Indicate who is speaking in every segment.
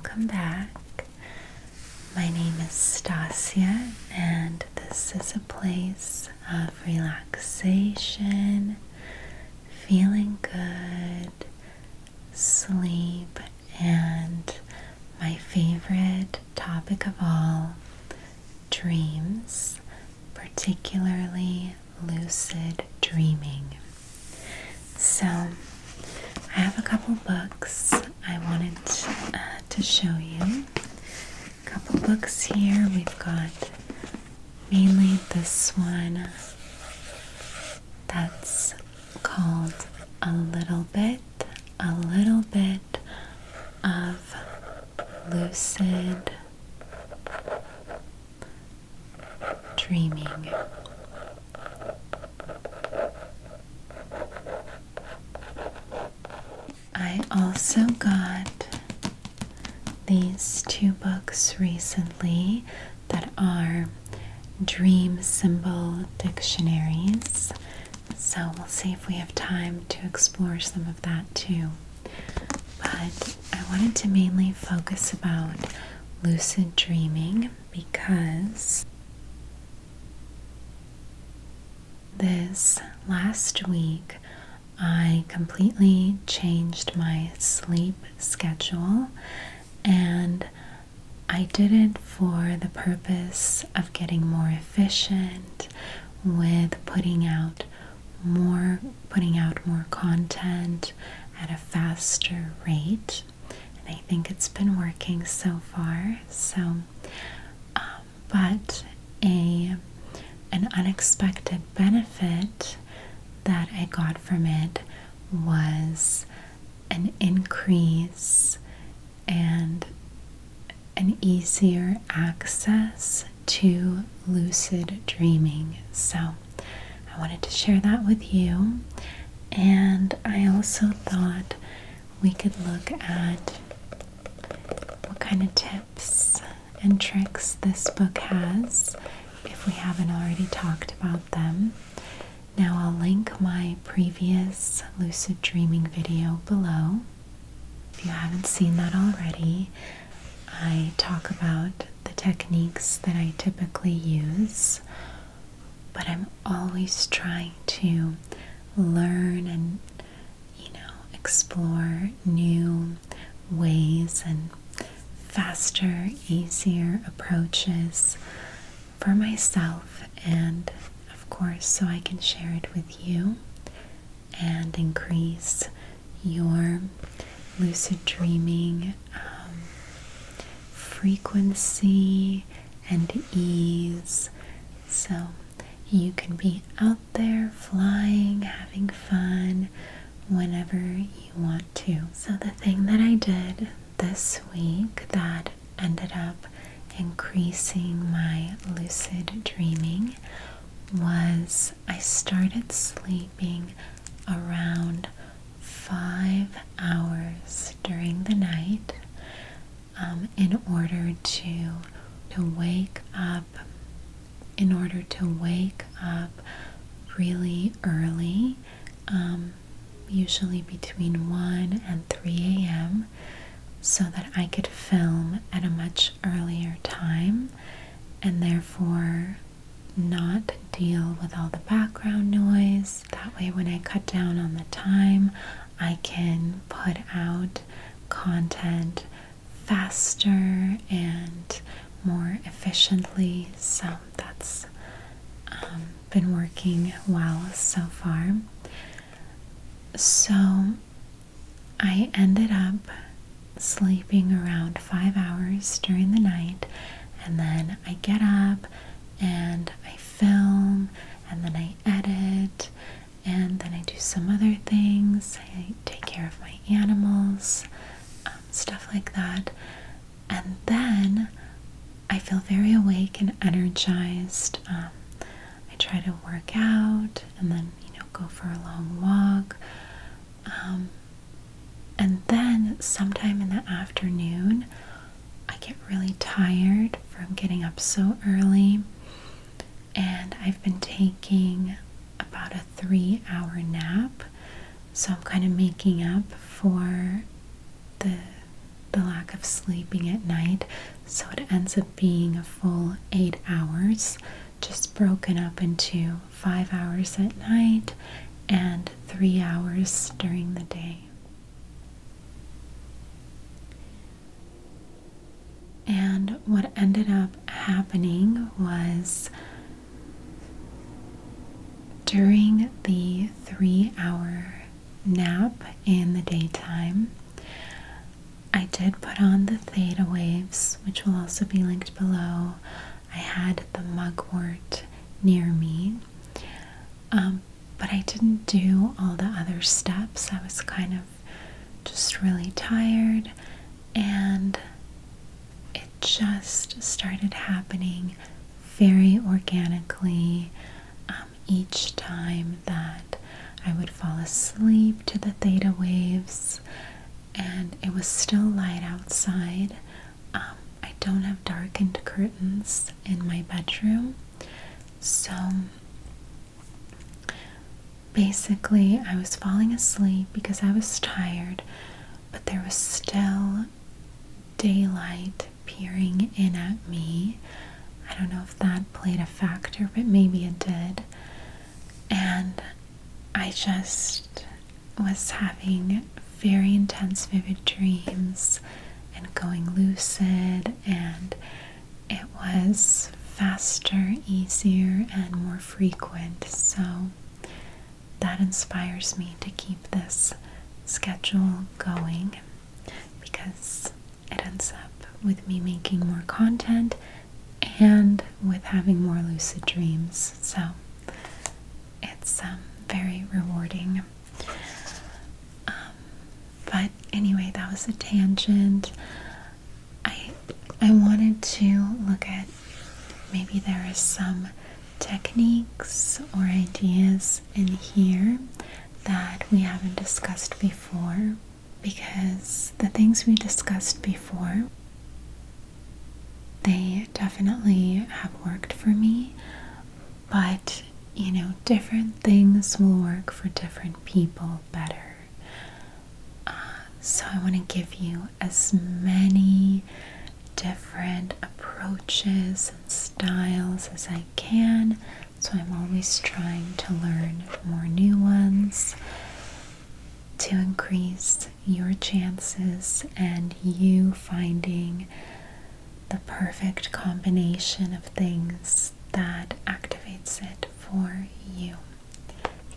Speaker 1: welcome back. My name is Stasya, and this is a place of relaxation, feeling good, sleep, and my favorite topic of all, dreams, particularly lucid dreaming. So, I have a couple books I wanted to show you. A couple books here. We've got mainly this one that's called A Little Bit of Lucid Dreaming. I also got these two books recently that are dream symbol dictionaries, so we'll see if we have time to explore some of that too. But I wanted to mainly focus about lucid dreaming because this last week I completely changed my sleep schedule, and I did it for the purpose of getting more efficient with putting out more content at a faster rate, and I think it's been working so far. But an unexpected benefit that I got from it was an increase and an easier access to lucid dreaming. So I wanted to share that with you, and I also thought we could look at what kind of tips and tricks this book has if we haven't already talked about them. Now I'll link my previous lucid dreaming video below. If you haven't seen that already, I talk about the techniques that I typically use, but I'm always trying to learn and, explore new ways and faster, easier approaches for myself, and of course so I can share it with you and increase your lucid dreaming frequency and ease, so you can be out there flying, having fun whenever you want to. So the thing that I did this week that ended up increasing my lucid dreaming was I started sleeping around 5 hours during the night in order to wake up really early, usually between 1 and 3 a.m., so that I could film at a much earlier time and therefore not deal with all the background noise. That way when I cut down on the time, I can put out content faster and more efficiently. So that's been working well so far. So I ended up sleeping around 5 hours during the night, and then I get up and I film, and then I edit, and then I do some other things. I take care of my animals, stuff like that, and then I feel very awake and energized. I try to work out and then go for a long walk, and then sometime in the afternoon I get really tired from getting up so early, and I've been taking about a 3-hour nap, so I'm kind of making up for the the lack of sleeping at night, so it ends up being a full 8 hours, just broken up into 5 hours at night and 3 hours during the day. And what ended up happening was, during the 3-hour nap in the daytime, I did put on the theta waves, which will also be linked below. I had the mugwort near me, but I didn't do all the other steps. I was kind of just really tired, and it just started happening very organically each time that I would fall asleep to the theta waves. And it was still light outside. I don't have darkened curtains in my bedroom, so basically I was falling asleep because I was tired, but there was still daylight peering in at me. I don't know if that played a factor, but maybe it did. And I just was having very intense, vivid dreams and going lucid, and it was faster, easier, and more frequent. So that inspires me to keep this schedule going, because it ends up with me making more content and with having more lucid dreams. So it's very rewarding. But anyway, that was a tangent. I wanted to look at, maybe there is some techniques or ideas in here that we haven't discussed before, because the things we discussed before, they definitely have worked for me, but different things will work for different people better. So I want to give you as many different approaches and styles as I can. So I'm always trying to learn more new ones to increase your chances and you finding the perfect combination of things that activates it for you.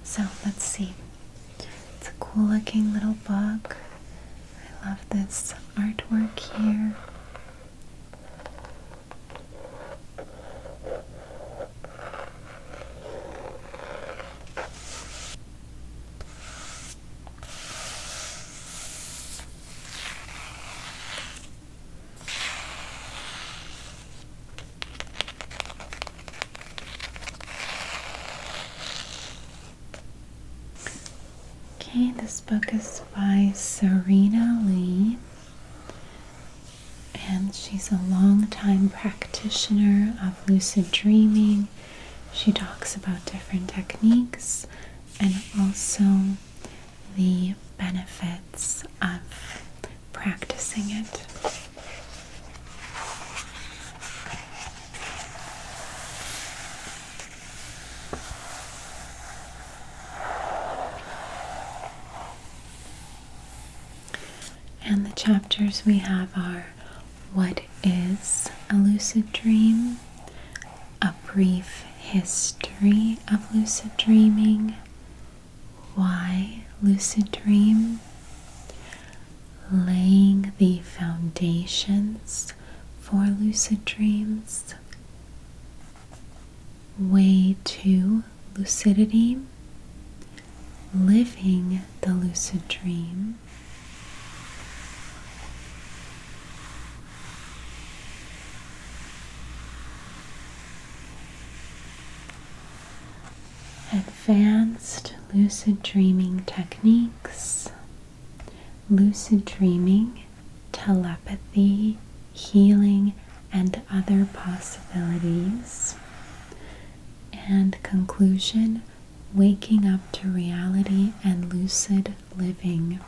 Speaker 1: So let's see. It's a cool looking little book. I love this artwork here. Okay, this book is by Serena Lee, and she's a long-time practitioner of lucid dreaming. She talks about different techniques and also the benefits of practicing it. And the chapters we have are: what is a lucid dream, a brief history of lucid dreaming, why lucid dream, laying the foundations for lucid dreams, way to lucidity, living the lucid dream, advanced lucid dreaming techniques, lucid dreaming, telepathy, healing, and other possibilities, and conclusion, waking up to reality and lucid living.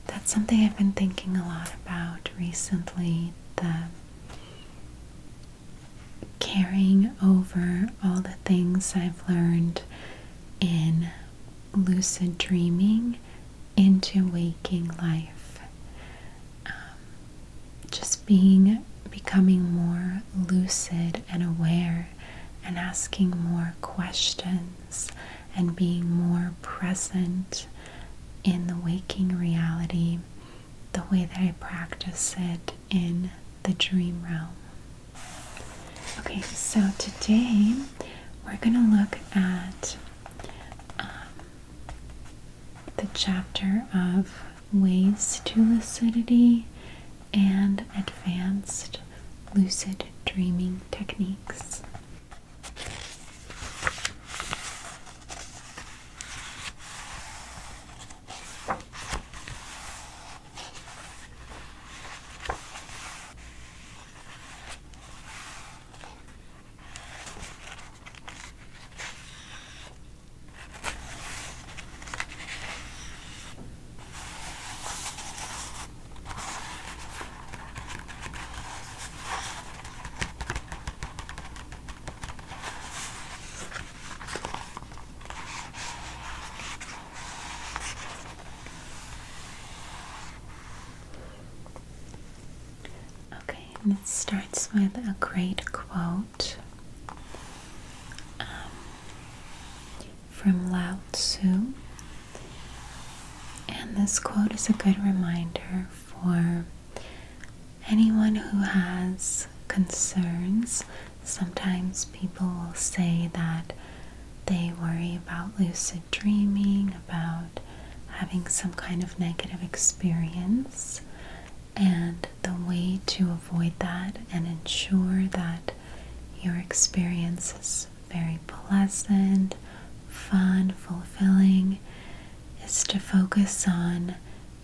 Speaker 1: The that's something I've been thinking a lot about recently, the carrying over all the things I've learned in lucid dreaming into waking life. Just becoming more lucid and aware and asking more questions and being more present in the waking reality the way that I practice it in the dream realm. Okay, so today we're going to look at the chapter of ways to lucidity and advanced lucid dreaming techniques. And it starts with a great quote from Lao Tzu. And this quote is a good reminder for anyone who has concerns. Sometimes people will say that they worry about lucid dreaming, about having some kind of negative experience. And the way to avoid that and ensure that your experience is very pleasant, fun, fulfilling, is to focus on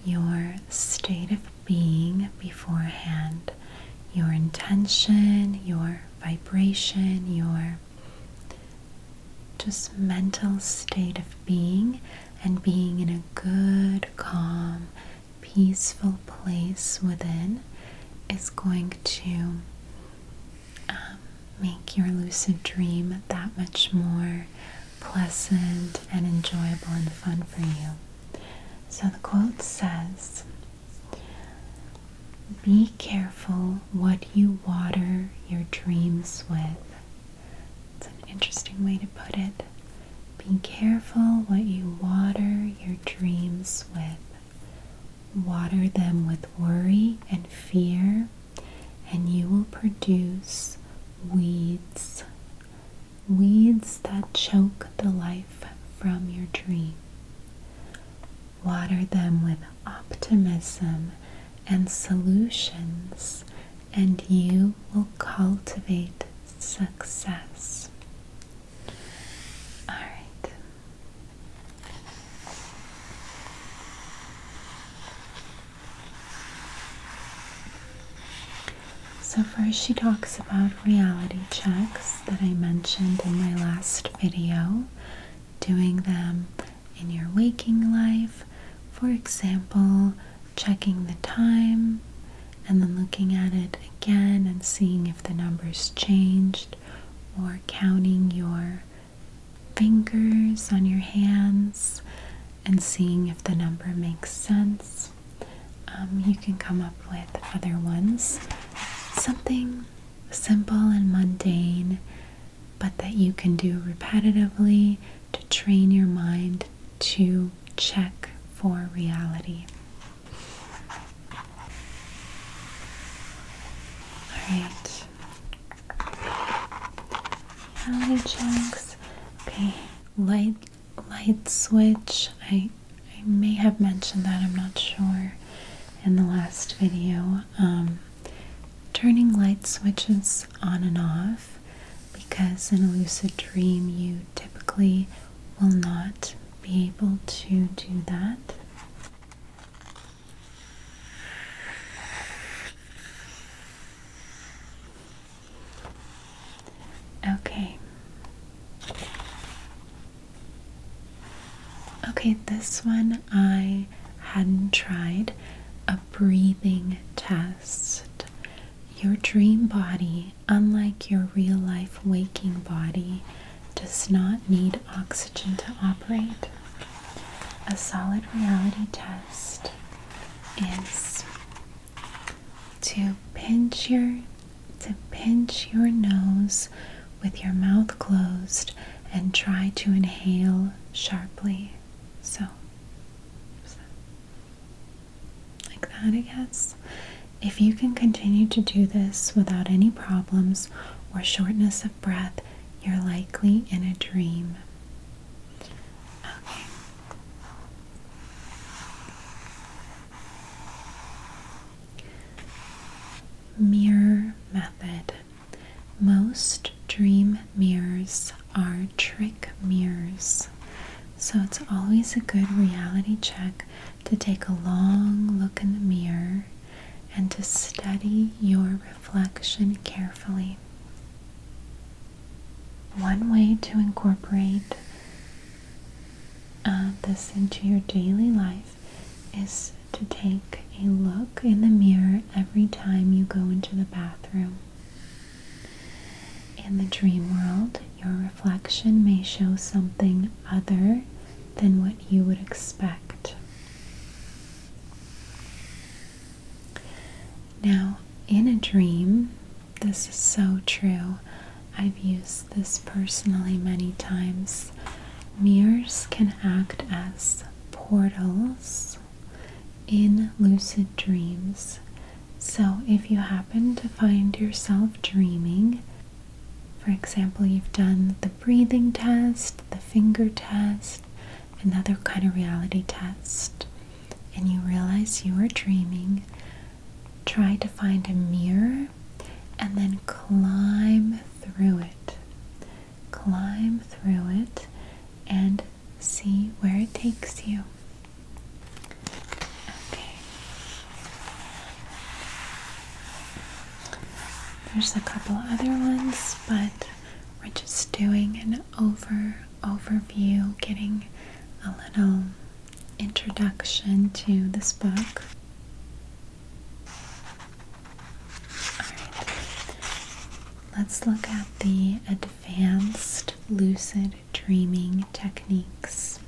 Speaker 1: your state of being beforehand, your intention, your vibration, your just mental state of being, and being in a good, calm, peaceful place within is going to make your lucid dream that much more pleasant and enjoyable and fun for you. So the quote says, "Be careful what you water your dreams with." It's an interesting way to put it. Be careful what you water your dreams with. Water them with worry and fear, and you will produce weeds. Weeds that choke the life from your dream. Water them with optimism and solutions, and you will cultivate success. All right. So first she talks about reality checks that I mentioned in my last video, doing them in your waking life. For example, checking the time and then looking at it again and seeing if the numbers changed, or counting your fingers on your hands and seeing if the number makes sense. You can come up with other ones. Something simple and mundane, but that you can do repetitively to train your mind to check for reality. Alright. Reality checks. Okay. Light switch. I may have mentioned that, I'm not sure, in the last video. Turning light switches on and off, because in a lucid dream you typically will not be able to do that. Okay, this one I hadn't tried a breathing test. Your dream body, unlike your real life waking body, does not need oxygen to operate. A solid reality test is to pinch your nose with your mouth closed and try to inhale sharply. So like that, I guess. If you can continue to do this without any problems or shortness of breath, you're likely in a dream. Okay. Mirror method. Most dream mirrors are trick mirrors, so it's always a good reality check to take a long look in the mirror and to study your reflection carefully. One way to incorporate this into your daily life is to take a look in the mirror every time you go into the bathroom. In the dream world, your reflection may show something other than what you would expect. Now, in a dream, this is so true. I've used this personally many times. Mirrors can act as portals in lucid dreams. So if you happen to find yourself dreaming, for example, you've done the breathing test, the finger test, another kind of reality test, and you realize you are dreaming, try to find a mirror and then climb through it. Climb through it and see where it takes you. Okay. There's a couple other ones, but we're just doing an overview, getting a little introduction to this book. Alright, let's look at the advanced lucid dreaming techniques.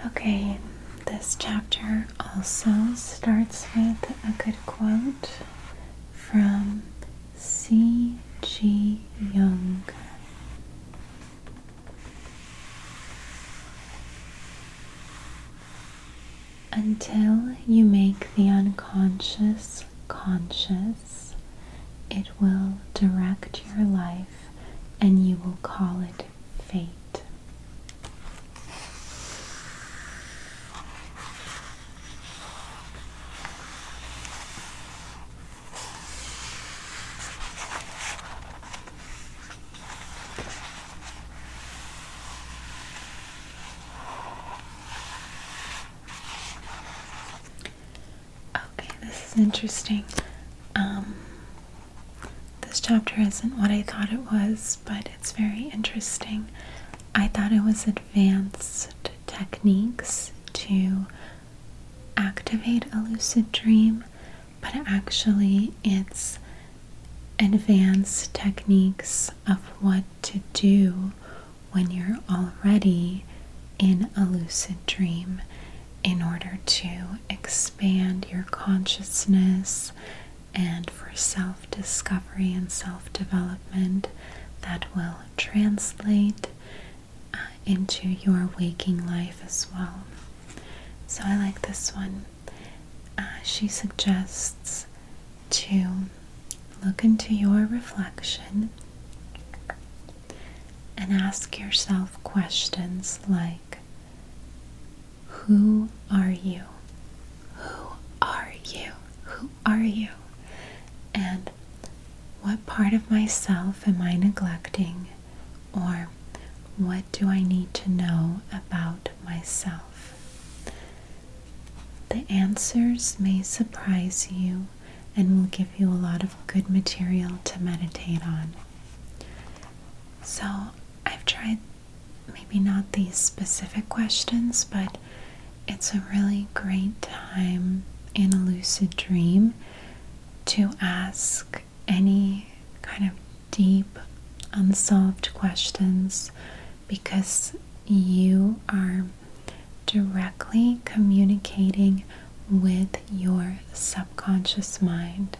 Speaker 1: Okay, this chapter also starts with a good quote from C.G. Jung. Until you make the unconscious conscious, it will direct your life and you will call it fate. Interesting. This chapter isn't what I thought it was, but it's very interesting. I thought it was advanced techniques to activate a lucid dream, but actually it's advanced techniques of what to do when you're already in a lucid dream, in order to expand your consciousness and for self-discovery and self-development that will translate into your waking life as well. So I like this one. She suggests to look into your reflection and ask yourself questions like, who are you? Who are you? Who are you? And what part of myself am I neglecting? Or what do I need to know about myself? The answers may surprise you and will give you a lot of good material to meditate on. So I've tried maybe not these specific questions, but it's a really great time in a lucid dream to ask any kind of deep, unsolved questions, because you are directly communicating with your subconscious mind.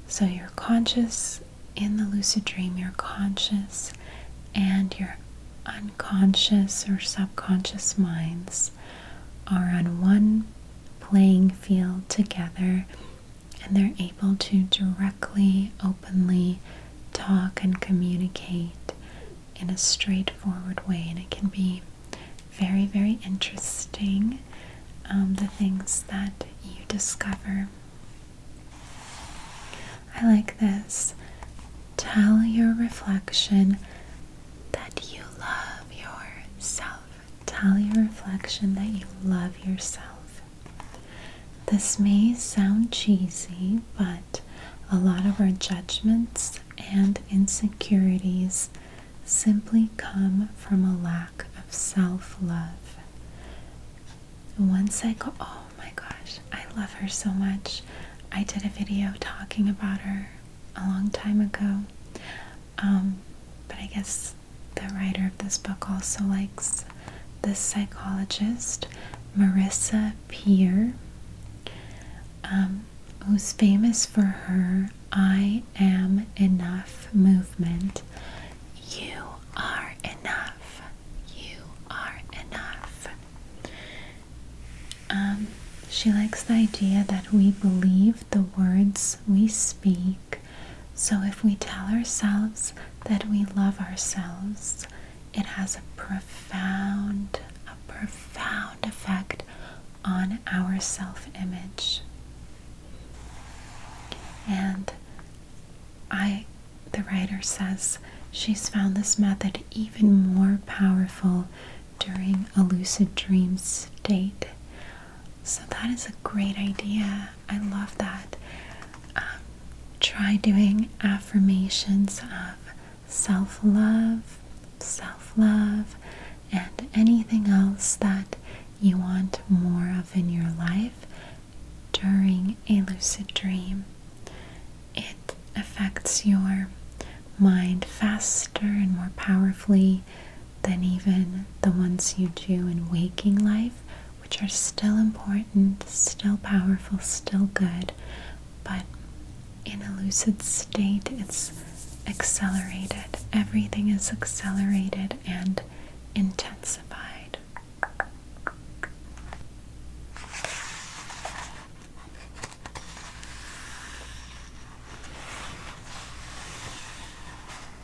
Speaker 1: So you're conscious in the lucid dream, you're conscious, and your unconscious or subconscious minds are on one playing field together, and they're able to directly, openly talk and communicate in a straightforward way. And it can be very, very interesting, the things that you discover. I like this. Tell your reflection that you love yourself. Tell your reflection that you love yourself. This may sound cheesy, but a lot of our judgments and insecurities simply come from a lack of self-love. Once I go, oh my gosh, I love her so much. I did a video talking about her a long time ago. But I guess the writer of this book also likes this psychologist, Marissa Peer, who's famous for her I Am Enough movement. You are enough. You are enough. She likes the idea that we believe the words we speak. So if we tell ourselves that we love ourselves, it has a profound effect on our self-image. And the writer says she's found this method even more powerful during a lucid dream state. So that is a great idea. I love that. Try doing affirmations of self-love, and anything else that you want more of in your life during a lucid dream. It affects your mind faster and more powerfully than even the ones you do in waking life, which are still important, still powerful, still good, but in a lucid state, it's accelerated. Everything is accelerated and intensified.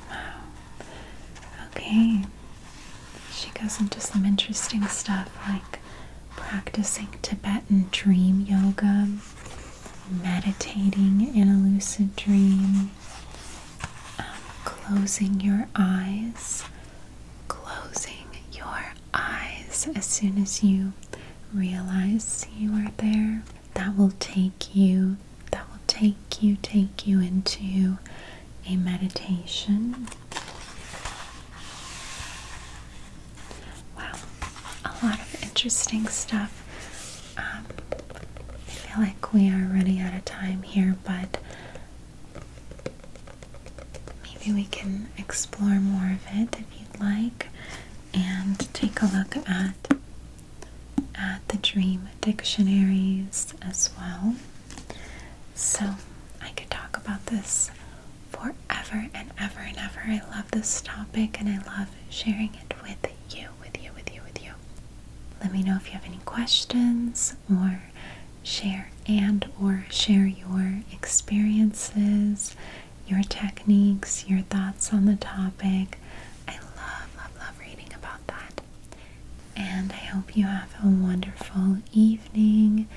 Speaker 1: Wow. Okay. She goes into some interesting stuff like practicing Tibetan dream yoga, meditating in a lucid dream, closing your eyes as soon as you realize you are there. That will take you into a meditation. Wow, a lot of interesting stuff. I feel like we are running out of time here, but maybe we can explore more of it if you'd like, and take a look at the dream dictionaries as well. So I could talk about this forever and ever and ever. I love this topic and I love sharing it with you. Let me know if you have any questions, or share your experiences, your techniques, your thoughts on the topic. I love reading about that. And I hope you have a wonderful evening